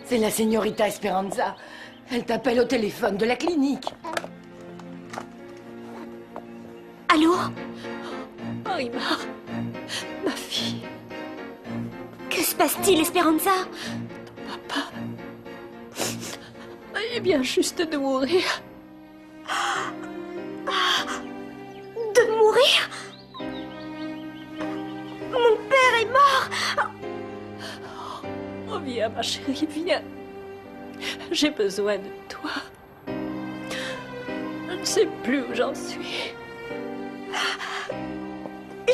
C'est la Señorita Esperanza. Elle t'appelle au téléphone de la clinique. Allô? Marimar, ma fille, Que se passe-t-il, Esperanza? papa, il vient juste de mourir. De mourir? Mon père est mort! Oh, viens, ma chérie, viens. J'ai besoin de toi. Je ne sais plus où j'en suis.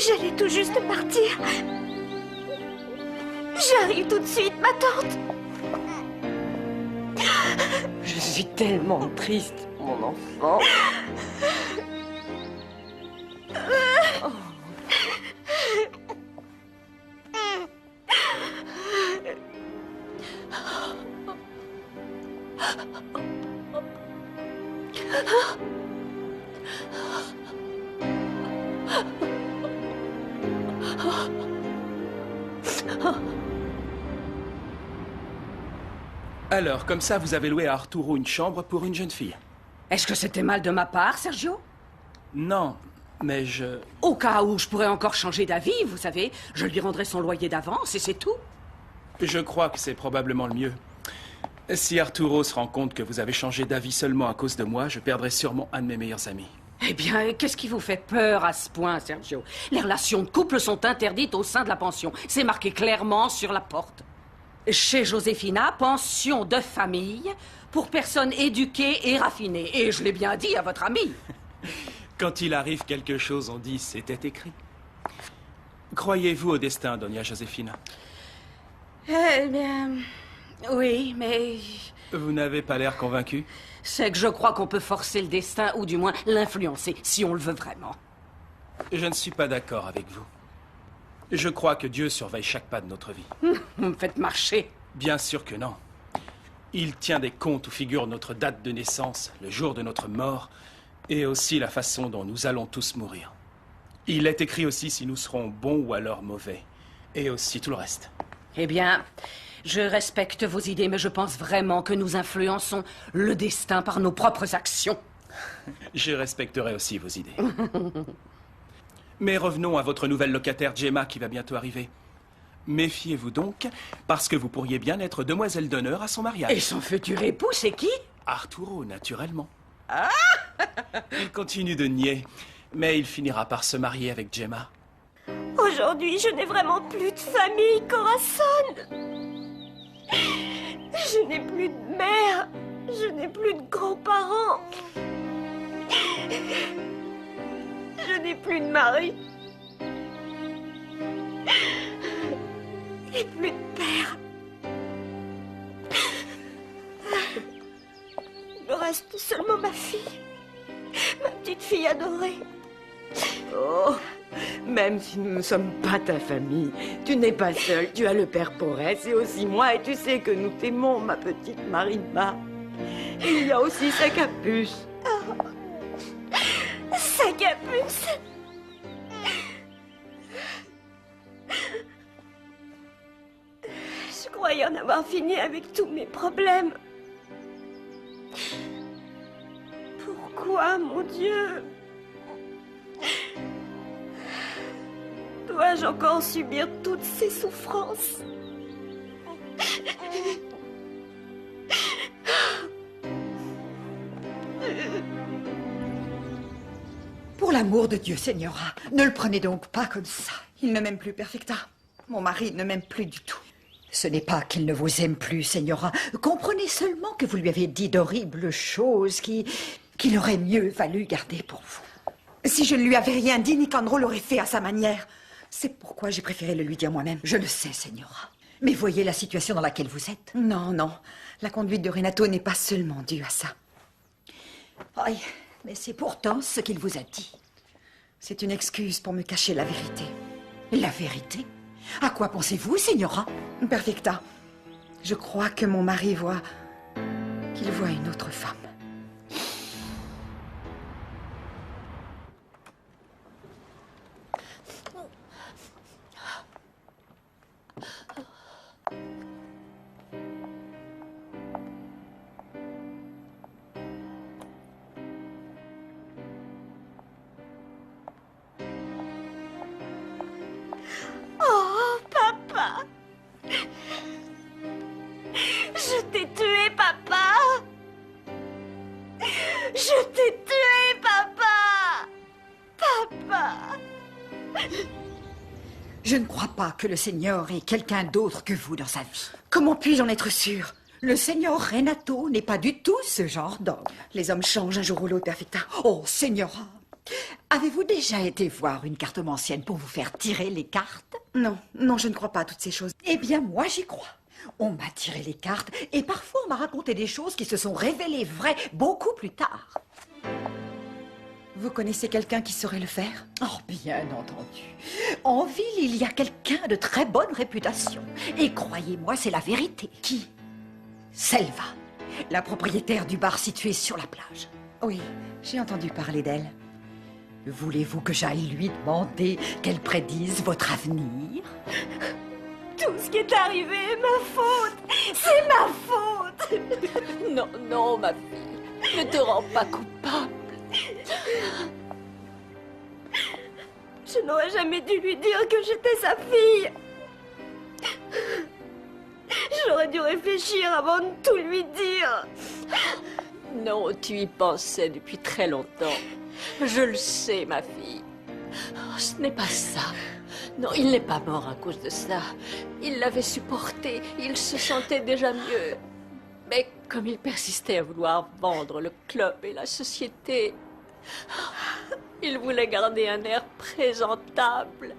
J'allais tout juste partir. J'arrive tout de suite, ma tante. Je suis tellement triste, mon enfant. Alors, comme ça, vous avez loué à Arturo une chambre pour une jeune fille? Est-ce que c'était mal de ma part, Sergio? Non, mais je... Au cas où je pourrais encore changer d'avis, vous savez, je lui rendrai son loyer d'avance et c'est tout. Je crois que c'est probablement le mieux. Si Arturo se rend compte que vous avez changé d'avis seulement à cause de moi, je perdrai sûrement un de mes meilleurs amis. Eh bien, qu'est-ce qui vous fait peur à ce point, Sergio? Les relations de couple sont interdites au sein de la pension. C'est marqué clairement sur la porte. Chez Josefina, pension de famille pour personnes éduquées et raffinées. Et je l'ai bien dit à votre ami. Quand il arrive quelque chose, on dit « c'était écrit ». Croyez-vous au destin, Doña Josefina? Eh bien, oui, mais Vous n'avez pas l'air convaincu? c'est que je crois qu'on peut forcer le destin, ou du moins l'influencer, si on le veut vraiment. Je ne suis pas d'accord avec vous. Je crois que Dieu surveille chaque pas de notre vie. Vous me faites marcher. Bien sûr que non. Il tient des comptes où figure notre date de naissance, le jour de notre mort, et aussi la façon dont nous allons tous mourir. Il est écrit aussi si nous serons bons ou alors mauvais, et aussi tout le reste. Eh bien, je respecte vos idées, mais je pense vraiment que nous influençons le destin par nos propres actions. Je respecterai aussi vos idées. Mais revenons à votre nouvelle locataire Gemma qui va bientôt arriver. Méfiez-vous donc, parce que vous pourriez bien être demoiselle d'honneur à son mariage. Et son futur époux, c'est qui? Arturo, naturellement. Il continue de nier, mais il finira par se marier avec Gemma. Aujourd'hui, je n'ai vraiment plus de famille, Corazon. Je n'ai plus de mère. Je n'ai plus de grands-parents. Je n'ai plus de mari. Et plus de père. Il me reste seulement ma fille. Ma petite fille adorée. Oh, même si nous ne sommes pas ta famille, tu n'es pas seule. Tu as le père Porès et aussi moi, et tu sais que nous t'aimons, ma petite Marima. Et il y a aussi sa capuce. Sa capuce. Je croyais en avoir fini avec tous mes problèmes. Pourquoi, mon Dieu? Dois-je encore subir toutes ces souffrances? Pour l'amour de Dieu, Señora, ne le prenez donc pas comme ça. Il ne m'aime plus, Perfecta. Mon mari ne m'aime plus du tout. Ce n'est pas qu'il ne vous aime plus, Señora. Comprenez seulement que vous lui avez dit d'horribles choses qu'il aurait mieux valu garder pour vous. Si je ne lui avais rien dit, Nicandro l'aurait fait à sa manière. C'est pourquoi j'ai préféré le lui dire moi-même. Je le sais, Señora. Mais voyez la situation dans laquelle vous êtes. Non, non. La conduite de Renato n'est pas seulement due à ça. Aïe, mais c'est pourtant ce qu'il vous a dit. C'est une excuse pour me cacher la vérité. La vérité? À quoi pensez-vous, Señora? Perfecta, je crois que mon mari voit... qu'il voit une autre femme. papa. Je ne crois pas que le Seigneur ait quelqu'un d'autre que vous dans sa vie. Comment puis-je en être sûre? Le Seigneur Renato n'est pas du tout ce genre d'homme. Les hommes changent un jour ou l'autre, Perfecta. Oh, Señora, avez-vous déjà été voir une cartomancienne pour vous faire tirer les cartes? Non, non, je ne crois pas à toutes ces choses. Eh bien, moi, j'y crois. On m'a tiré les cartes et parfois on m'a raconté des choses qui se sont révélées vraies beaucoup plus tard. Vous connaissez quelqu'un qui saurait le faire? Oh, bien entendu. En ville, il y a quelqu'un de très bonne réputation. Et croyez-moi, c'est la vérité. Qui? Selva, la propriétaire du bar situé sur la plage. Oui, j'ai entendu parler d'elle. Voulez-vous que j'aille lui demander qu'elle prédise votre avenir? Tout ce qui est arrivé est ma faute. C'est ma faute. Non, non, ma fille. Ne te rends pas coupable. Je n'aurais jamais dû lui dire que j'étais sa fille. J'aurais dû réfléchir avant de tout lui dire. Non, tu y pensais depuis très longtemps. Je le sais, ma fille. Oh, ce n'est pas ça. Non, il n'est pas mort à cause de ça. Il l'avait supporté. Il se sentait déjà mieux. Mais comme il persistait à vouloir vendre le club et la société, il voulait garder un air présentable.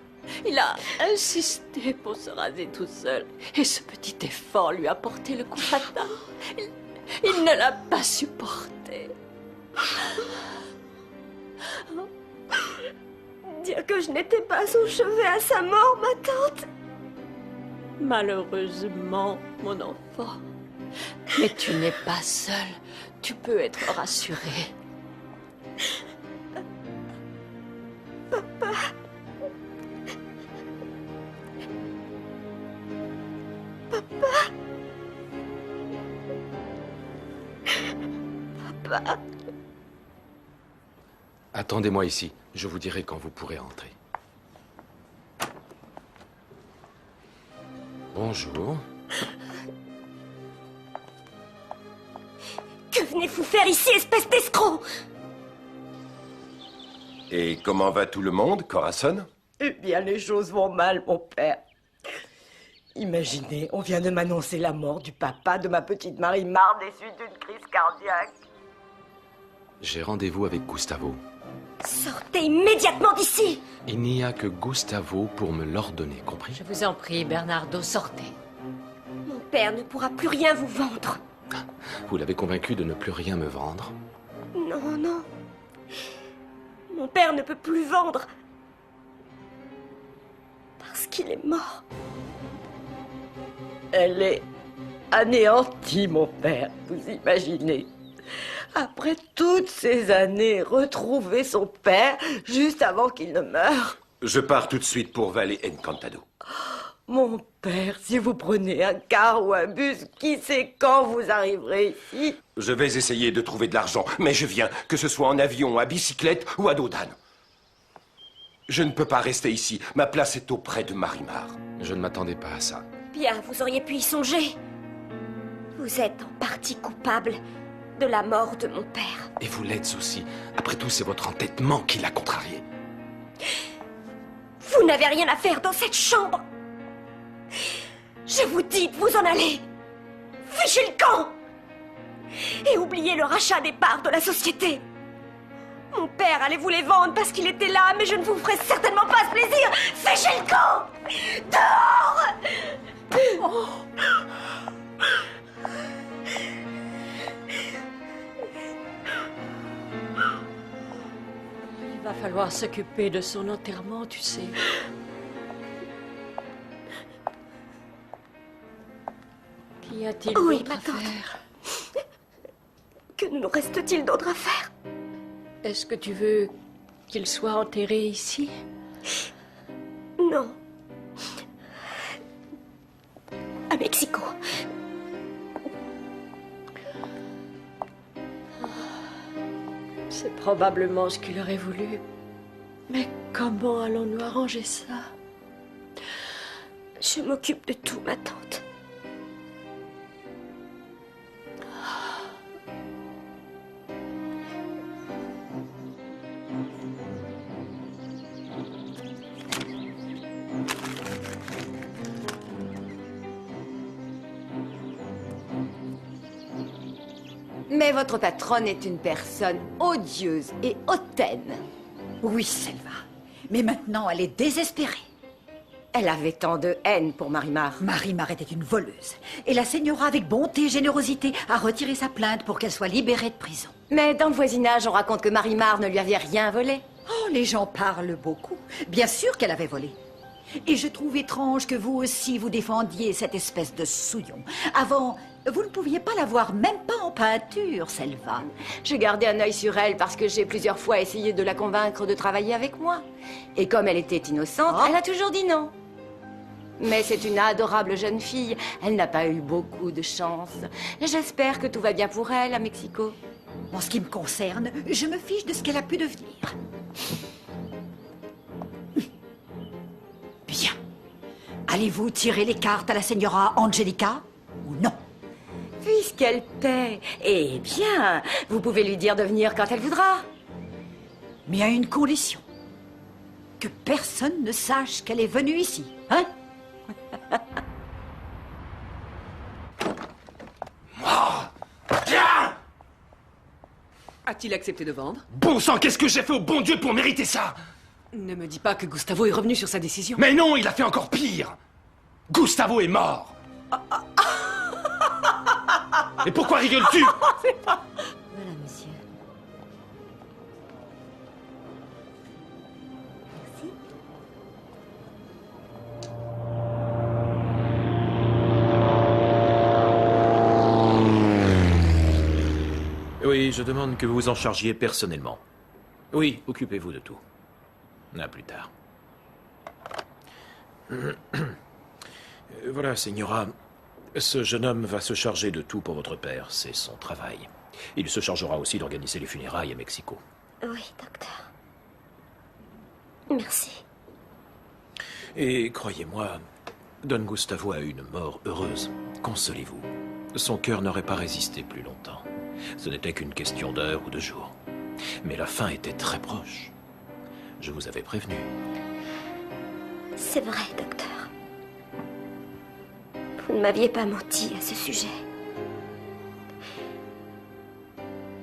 Il a insisté pour se raser tout seul. Et ce petit effort lui a porté le coup fatal. Il ne l'a pas supporté. Dire que je n'étais pas son chevet à sa mort, ma tante. Malheureusement, mon enfant. Mais tu n'es pas seule. Tu peux être rassurée. Papa. Attendez-moi ici. Je vous dirai quand vous pourrez entrer. Bonjour. Que venez-vous faire ici, espèce d'escroc? Et comment va tout le monde, Corazon? Eh bien, les choses vont mal, mon père. Imaginez, on vient de m'annoncer la mort du papa de ma petite Marie-Marthe des suites d'une crise cardiaque. J'ai rendez-vous avec Gustavo. Sortez immédiatement d'ici. Il n'y a que Gustavo pour me l'ordonner, compris? Je vous en prie, Bernardo, sortez. Mon père ne pourra plus rien vous vendre. Vous l'avez convaincu de ne plus rien me vendre? Non, non. Mon père ne peut plus vendre. Parce qu'il est mort. Elle est anéantie, mon père, vous imaginez. Après toutes ces années, retrouver son père juste avant qu'il ne meure. Je pars tout de suite pour Valle Encantado. Mon père, si vous prenez un car ou un bus, qui sait quand vous arriverez ici? Je vais essayer de trouver de l'argent, mais je viens, que ce soit en avion, à bicyclette ou à dos d'âne. Je ne peux pas rester ici. Ma place est auprès de Marimar. Je ne m'attendais pas à ça. Bien, vous auriez pu y songer. Vous êtes en partie coupable de la mort de mon père. Et vous l'êtes aussi. Après tout, c'est votre entêtement qui l'a contrarié. Vous n'avez rien à faire dans cette chambre. Je vous dis de vous en aller. Fichez le camp. Et oubliez le rachat des parts de la société. Mon père allait vous les vendre parce qu'il était là, mais je ne vous ferai certainement pas ce plaisir. Fichez le camp. Dehors. Il va falloir s'occuper de son enterrement, tu sais. Qu'y a-t-il Oui, d'autre ma à tante. faire? Que nous reste-t-il d'autre à faire? Est-ce que tu veux qu'il soit enterré ici? Non. À Mexico. C'est probablement ce qu'il aurait voulu. Mais comment allons-nous arranger ça? Je m'occupe de tout, ma tante. Mais votre patronne est une personne odieuse et hautaine. Oui, Selva. Mais maintenant, elle est désespérée. Elle avait tant de haine pour Marimar. Marimar était une voleuse. Et la Señora, avec bonté et générosité, a retiré sa plainte pour qu'elle soit libérée de prison. Mais dans le voisinage, on raconte que Marimar ne lui avait rien volé. Oh, les gens parlent beaucoup. Bien sûr qu'elle avait volé. Et je trouve étrange que vous aussi vous défendiez cette espèce de souillon. Avant, vous ne pouviez pas la voir, même pas en peinture, Selva. Je gardais un œil sur elle parce que j'ai plusieurs fois essayé de la convaincre de travailler avec moi. Et comme elle était innocente, elle a toujours dit non. Mais c'est une adorable jeune fille. Elle n'a pas eu beaucoup de chance. J'espère que tout va bien pour elle à Mexico. En ce qui me concerne, je me fiche de ce qu'elle a pu devenir. Bien. Allez-vous tirer les cartes à la Señora Angelica ou non? Puisqu'elle paie, eh bien, vous pouvez lui dire de venir quand elle voudra. Mais à une condition. Que personne ne sache qu'elle est venue ici, hein? Tiens! A-t-il accepté de vendre? Bon sang, qu'est-ce que j'ai fait au bon Dieu pour mériter ça? Ne me dis pas que Gustavo est revenu sur sa décision. Mais non, il a fait encore pire. Gustavo est mort. Et pourquoi rigoles-tu? Voilà, monsieur. Merci. Oui, je demande que vous vous en chargiez personnellement. Oui, occupez-vous de tout. À plus tard. Voilà, Señora. Ce jeune homme va se charger de tout pour votre père. C'est son travail. Il se chargera aussi d'organiser les funérailles à Mexico. Oui, docteur. Merci. Et croyez-moi, Don Gustavo a eu une mort heureuse. Consolez-vous. Son cœur n'aurait pas résisté plus longtemps. Ce n'était qu'une question d'heure ou de jours. Mais la fin était très proche. Je vous avais prévenu. C'est vrai, docteur. Vous ne m'aviez pas menti à ce sujet.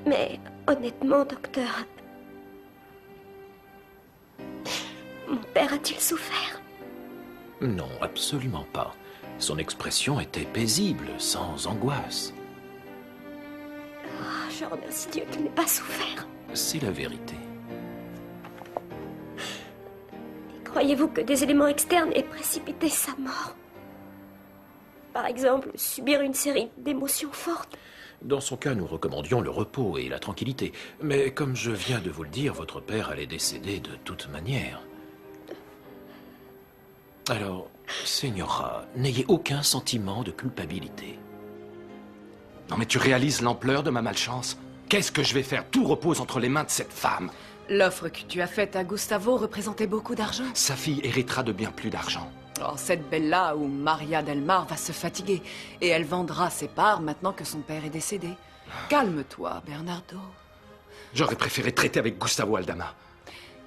Mais honnêtement, docteur, mon père a-t-il souffert? Non, absolument pas. Son expression était paisible, sans angoisse. Oh, je remercie Dieu qu'il n'ait pas souffert. C'est la vérité. Et croyez-vous que des éléments externes aient précipité sa mort? Par exemple, subir une série d'émotions fortes? Dans son cas, nous recommandions le repos et la tranquillité. Mais comme je viens de vous le dire, votre père allait décéder de toute manière. Alors, Señora, n'ayez aucun sentiment de culpabilité. Non mais tu réalises l'ampleur de ma malchance? Qu'est-ce que je vais faire? Tout repose entre les mains de cette femme. L'offre que tu as faite à Gustavo représentait beaucoup d'argent. Sa fille héritera de bien plus d'argent. Oh, cette belle-là, ou Maria del Mar, va se fatiguer. Et elle vendra ses parts maintenant que son père est décédé. Calme-toi, Bernardo. J'aurais préféré traiter avec Gustavo Aldama.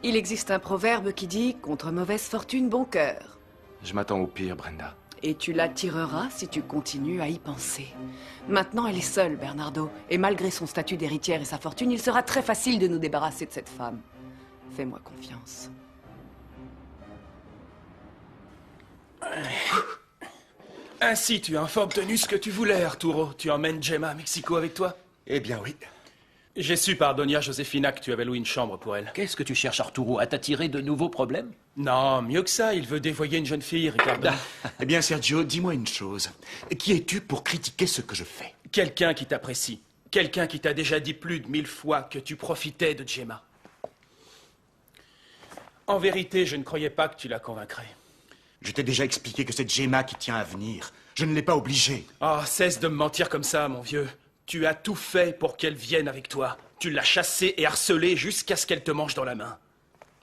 Il existe un proverbe qui dit « Contre mauvaise fortune, bon cœur ». Je m'attends au pire, Brenda. Et tu l'attireras si tu continues à y penser. Maintenant, elle est seule, Bernardo. Et malgré son statut d'héritière et sa fortune, il sera très facile de nous débarrasser de cette femme. Fais-moi confiance. Ainsi, tu as enfin obtenu ce que tu voulais, Arturo. Tu emmènes Gemma à Mexico avec toi? Eh bien oui. J'ai su par Doña Josefina que tu avais loué une chambre pour elle. Qu'est-ce que tu cherches, Arturo? À t'attirer de nouveaux problèmes? Non, mieux que ça, il veut dévoyer une jeune fille, Ricardo. Eh bien, Sergio, dis-moi une chose. Qui es-tu pour critiquer ce que je fais? Quelqu'un qui t'apprécie. Quelqu'un qui t'a déjà dit plus de 1000 fois que tu profitais de Gemma. En vérité, je ne croyais pas que tu la convaincrais. Je t'ai déjà expliqué que c'est Gemma qui tient à venir. Je ne l'ai pas obligée. Oh, cesse de me mentir comme ça, mon vieux. Tu as tout fait pour qu'elle vienne avec toi. Tu l'as chassée et harcelée jusqu'à ce qu'elle te mange dans la main.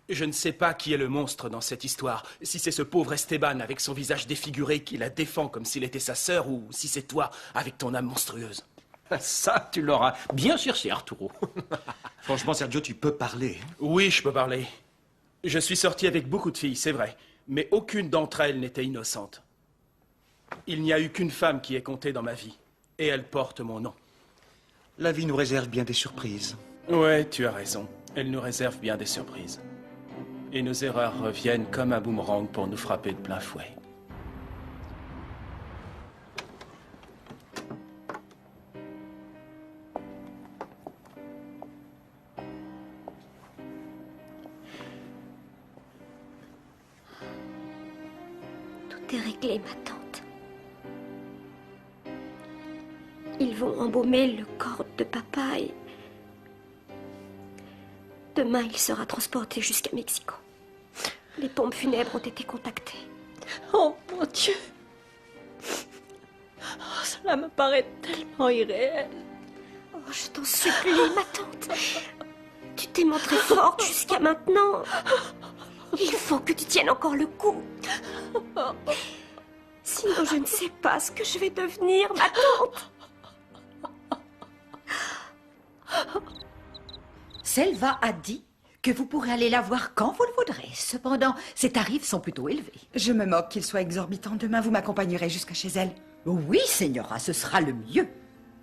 Je ne sais pas qui est le monstre dans cette histoire. Si c'est ce pauvre Esteban avec son visage défiguré qui la défend comme s'il était sa sœur, ou si c'est toi avec ton âme monstrueuse. Ça, tu l'auras bien cherché, Arturo. Franchement, Sergio, tu peux parler. Oui, je peux parler. Je suis sorti avec beaucoup de filles, c'est vrai. Mais aucune d'entre elles n'était innocente. Il n'y a eu qu'une femme qui ait compté dans ma vie. Et elle porte mon nom. La vie nous réserve bien des surprises. Ouais, tu as raison. Elle nous réserve bien des surprises. Et nos erreurs reviennent comme un boomerang pour nous frapper de plein fouet. Tout est réglé, ma tante. Ils vont embaumer le corps de papa et... Demain, il sera transporté jusqu'à Mexico. Les pompes funèbres ont été contactées. Oh mon Dieu! Oh, cela me paraît tellement irréel. Oh, je t'en supplie, ma tante. Tu t'es montrée forte jusqu'à maintenant. Il faut que tu tiennes encore le coup. Sinon, je ne sais pas ce que je vais devenir, ma tante. Selva a dit que vous pourrez aller la voir quand vous le voudrez. Cependant, ses tarifs sont plutôt élevés. Je me moque qu'il soit exorbitant. Demain, vous m'accompagnerez jusqu'à chez elle. Oui, Señora, ce sera le mieux.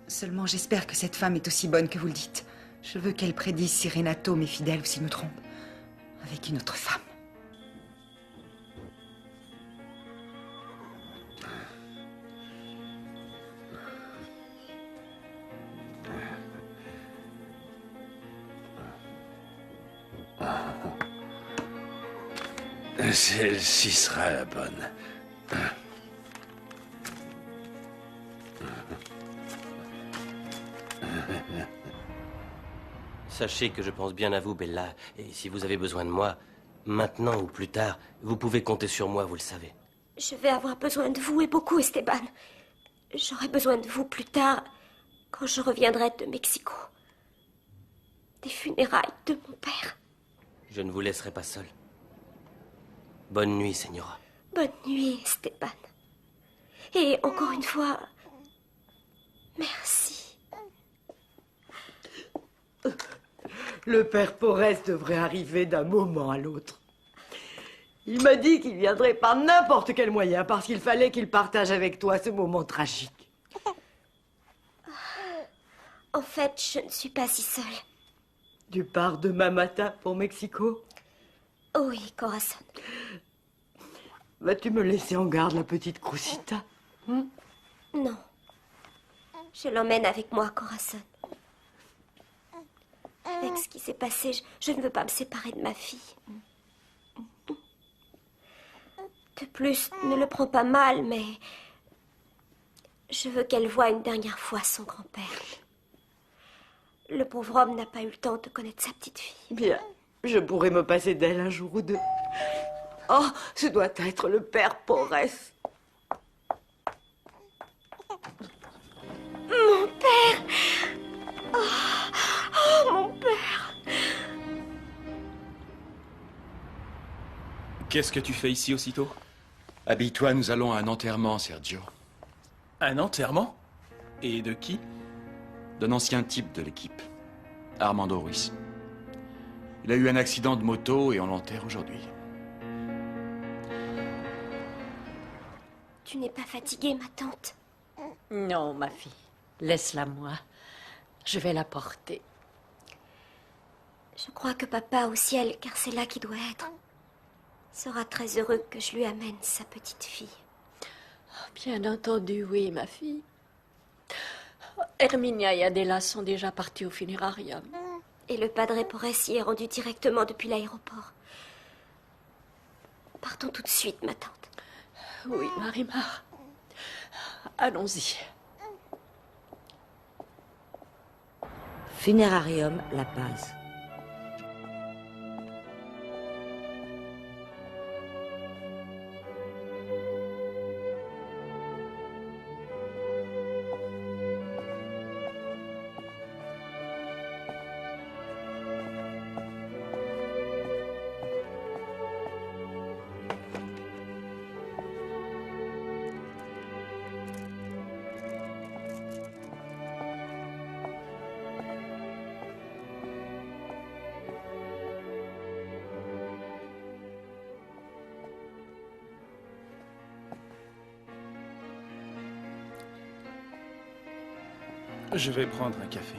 Seulement, j'espère que cette femme est aussi bonne que vous le dites. Je veux qu'elle prédise si Renato m'est fidèle ou s'il me trompe. Avec une autre femme. Celle-ci sera la bonne. Sachez que je pense bien à vous, Bella, et si vous avez besoin de moi, maintenant ou plus tard, vous pouvez compter sur moi, vous le savez. Je vais avoir besoin de vous et beaucoup, Esteban. J'aurai besoin de vous plus tard, quand je reviendrai de Mexico. Des funérailles de mon père. Je ne vous laisserai pas seul. Bonne nuit, Señora. Bonne nuit, Esteban. Et encore une fois, merci. Le père Porres devrait arriver d'un moment à l'autre. Il m'a dit qu'il viendrait par n'importe quel moyen parce qu'il fallait qu'il partage avec toi ce moment tragique. En fait, je ne suis pas si seule. Tu pars demain matin pour Mexico? Oui, Corazon. Vas-tu me laisser en garde la petite Crusita? Non. Je l'emmène avec moi, Corazon. Avec ce qui s'est passé, je ne veux pas me séparer de ma fille. De plus, ne le prends pas mal, mais... je veux qu'elle voie une dernière fois son grand-père. Le pauvre homme n'a pas eu le temps de connaître sa petite fille. Bien, je pourrais me passer d'elle un jour ou deux. Oh, ce doit être le père Porres. Mon père! Oh, mon père! Qu'est-ce que tu fais ici aussitôt? Habille-toi, nous allons à un enterrement, Sergio. Un enterrement? Et de qui? D'un ancien type de l'équipe, Armando Ruiz. Il a eu un accident de moto et on l'enterre aujourd'hui. Tu n'es pas fatiguée, ma tante? Non, ma fille. Laisse-la moi. Je vais la porter. Je crois que papa au ciel, car c'est là qu'il doit être, sera très heureux que je lui amène sa petite fille. Bien entendu, oui, ma fille. Herminia et Adela sont déjà partis au funérarium. Et le padre Porres y est rendu directement depuis l'aéroport. Partons tout de suite, ma tante. Oui, Marimar. Allons-y. Funérarium La Paz. Je vais prendre un café.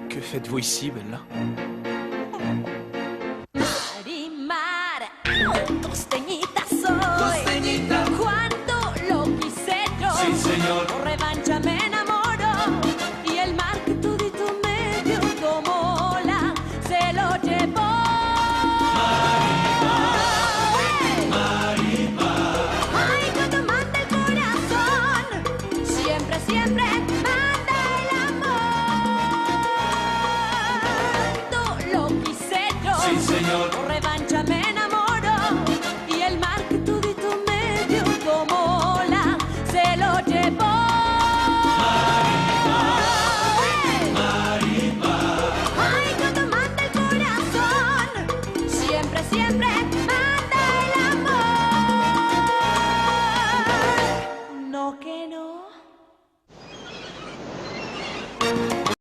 Que faites-vous ici, Bella? Marimar, costeñita soy. Cuando lo quise yo, sí, señor. por revancha me enamoró. Y el mar que todito me dio como ola se lo llevó. Marimar, ay, cuando manda el corazón, siempre, siempre manda el amor. Lo quise yo, sí, señor. por revancha me enamoró. Y el mar que todito me dio como ola se lo llevó.